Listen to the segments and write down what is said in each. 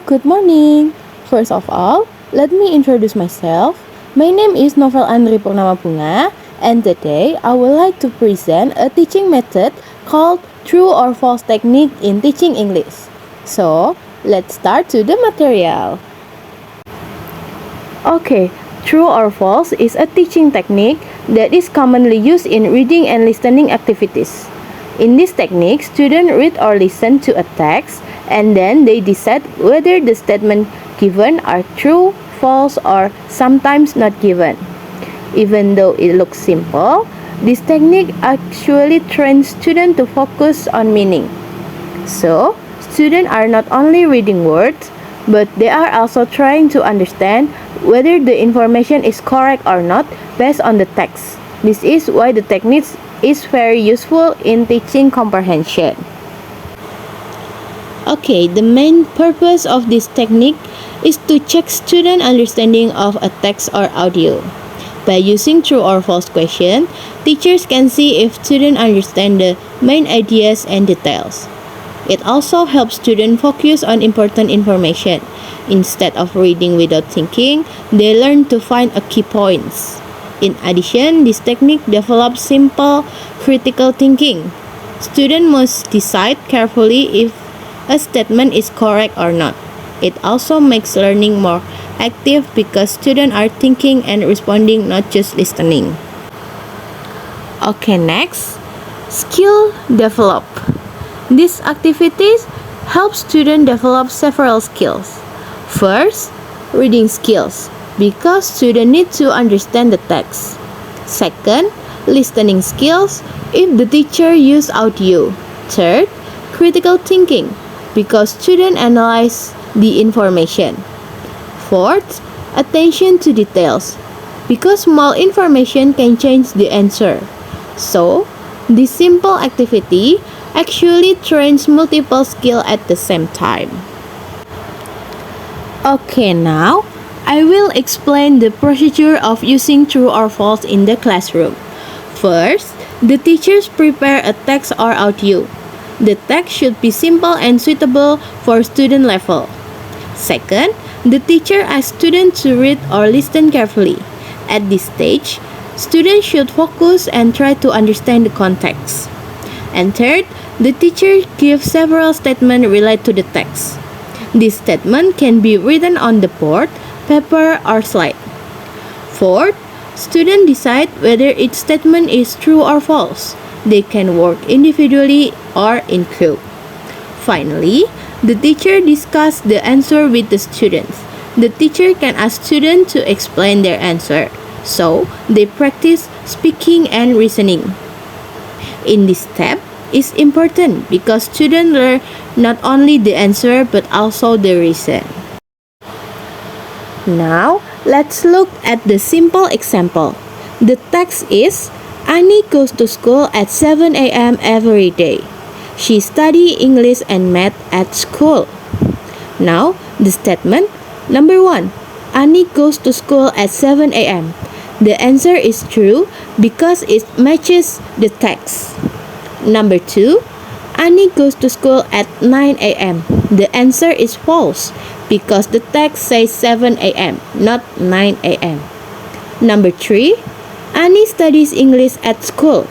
good morning. First of all, let me introduce myself. My name is Novel Andri Purnama Bunga, and today I would like to present a teaching method called true or false technique in teaching English. So, let's start to the material. Okay, true or false is a teaching technique that is commonly used in reading and listening activities. In this technique, students read or listen to a text and then they decide whether the statement given are true, false, or sometimes not given. Even though it looks simple, this technique actually trains students to focus on meaning. So, students are not only reading words, but they are also trying to understand whether the information is correct or not based on the text. This is why the technique is very useful in teaching comprehension. Okay, the main purpose of this technique is to check student understanding of a text or audio. By using true or false question, teachers can see if students understand the main ideas and details. It also helps students focus on important information. Instead of reading without thinking, they learn to find a key points. In addition, this technique develops simple critical thinking. Students must decide carefully if a statement is correct or not. It also makes learning more active because students are thinking and responding, not just listening. Okay, next, skill develop. These activities help students develop several skills. First, reading skills, because students need to understand the text. Second, listening skills, if the teacher uses audio. Third, critical thinking, because students analyze the information. Fourth, attention to details, because small information can change the answer. So, this simple activity actually trains multiple skills at the same time. Okay, now I will explain the procedure of using true or false in the classroom. First, the teachers prepare a text or audio. The text should be simple and suitable for student level. Second, the teacher asks students to read or listen carefully. At this stage, students should focus and try to understand the context. And third, the teacher gives several statements related to the text. This statement can be written on the board, paper, or slide. Fourth, students decide whether each statement is true or false. They can work individually or in group. Finally, the teacher discusses the answer with the students. The teacher can ask students to explain their answer, so they practice speaking and reasoning. In this step, is important because students learn not only the answer but also the reason. Now, let's look at the simple example. The text is, Annie goes to school at 7 a.m. every day. She studies English and math at school. Now, the statement, number 1, Annie goes to school at 7 a.m. The answer is true because it matches the text. Number 2, Annie goes to school at 9 a.m. The answer is false because the text says 7 a.m., not 9 a.m. Number 3, Annie studies English at school.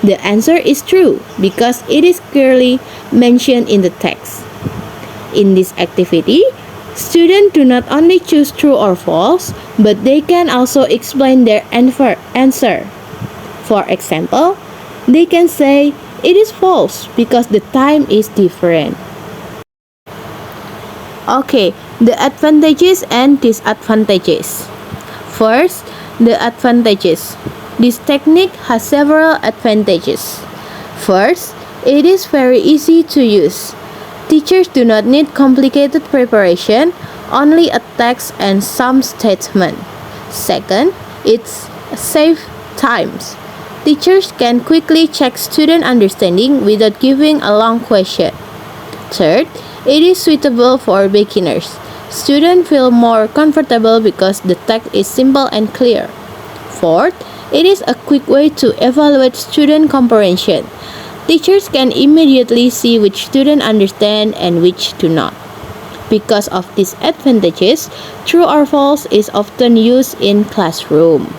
The answer is true because it is clearly mentioned in the text. In this activity, students do not only choose true or false, but they can also explain their answer. For example, they can say, it is false because the time is different. Okay, the advantages and disadvantages. First, the advantages. This technique has several advantages. First, it is very easy to use. Teachers do not need complicated preparation, only a text and some statement. Second, it's saves times. Teachers can quickly check student understanding without giving a long question. Third, it is suitable for beginners. Students feel more comfortable because the text is simple and clear. Fourth, it is a quick way to evaluate student comprehension. Teachers can immediately see which students understand and which do not. Because of these advantages, true or false is often used in classroom.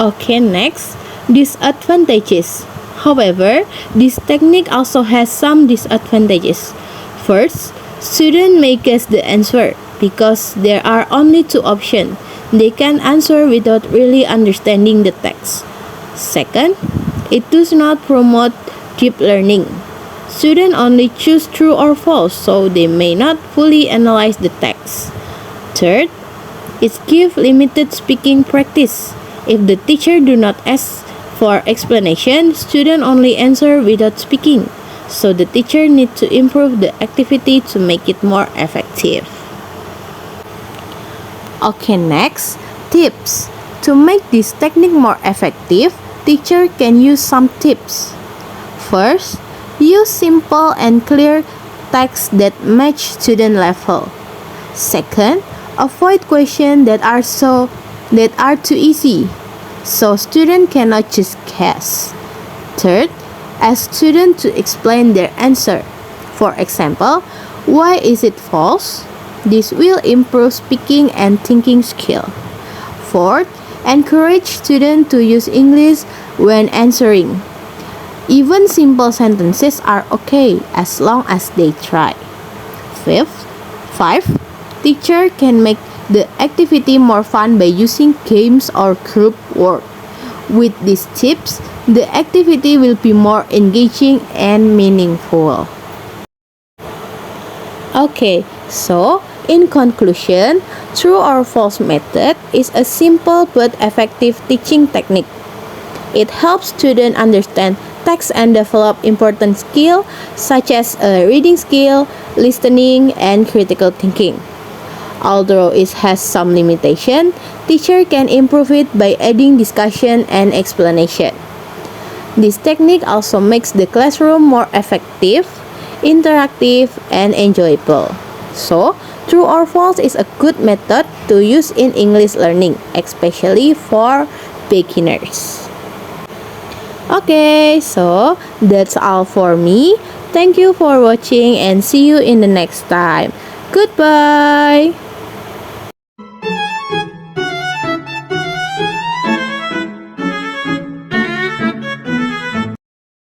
Okay, next, disadvantages. However, this technique also has some disadvantages. First, students may guess the answer because there are only two options. They can answer without really understanding the text. Second, it does not promote deep learning. Students only choose true or false, so they may not fully analyze the text. Third, it gives limited speaking practice. If the teacher do not ask for explanation, students only answer without speaking. So the teacher needs to improve the activity to make it more effective. Okay, next, tips. To make this technique more effective, teacher can use some tips. First, use simple and clear text that match student level. Second, avoid questions that are too easy, so students cannot just guess. Third, ask students to explain their answer. For example, why is it false? This will improve speaking and thinking skill. Fourth, encourage students to use English when answering. Even simple sentences are okay as long as they try. Fifth, teacher can make the activity more fun by using games or group work. With these tips, the activity will be more engaging and meaningful. Okay, so in conclusion, true or false method is a simple but effective teaching technique. It helps students understand text and develop important skills such as reading skill, listening, and critical thinking. Although it has some limitation, teacher can improve it by adding discussion and explanation. This technique also makes the classroom more effective, interactive, and enjoyable. So, true or false is a good method to use in English learning, especially for beginners. Okay, so that's all for me. Thank you for watching and see you in the next time. Goodbye.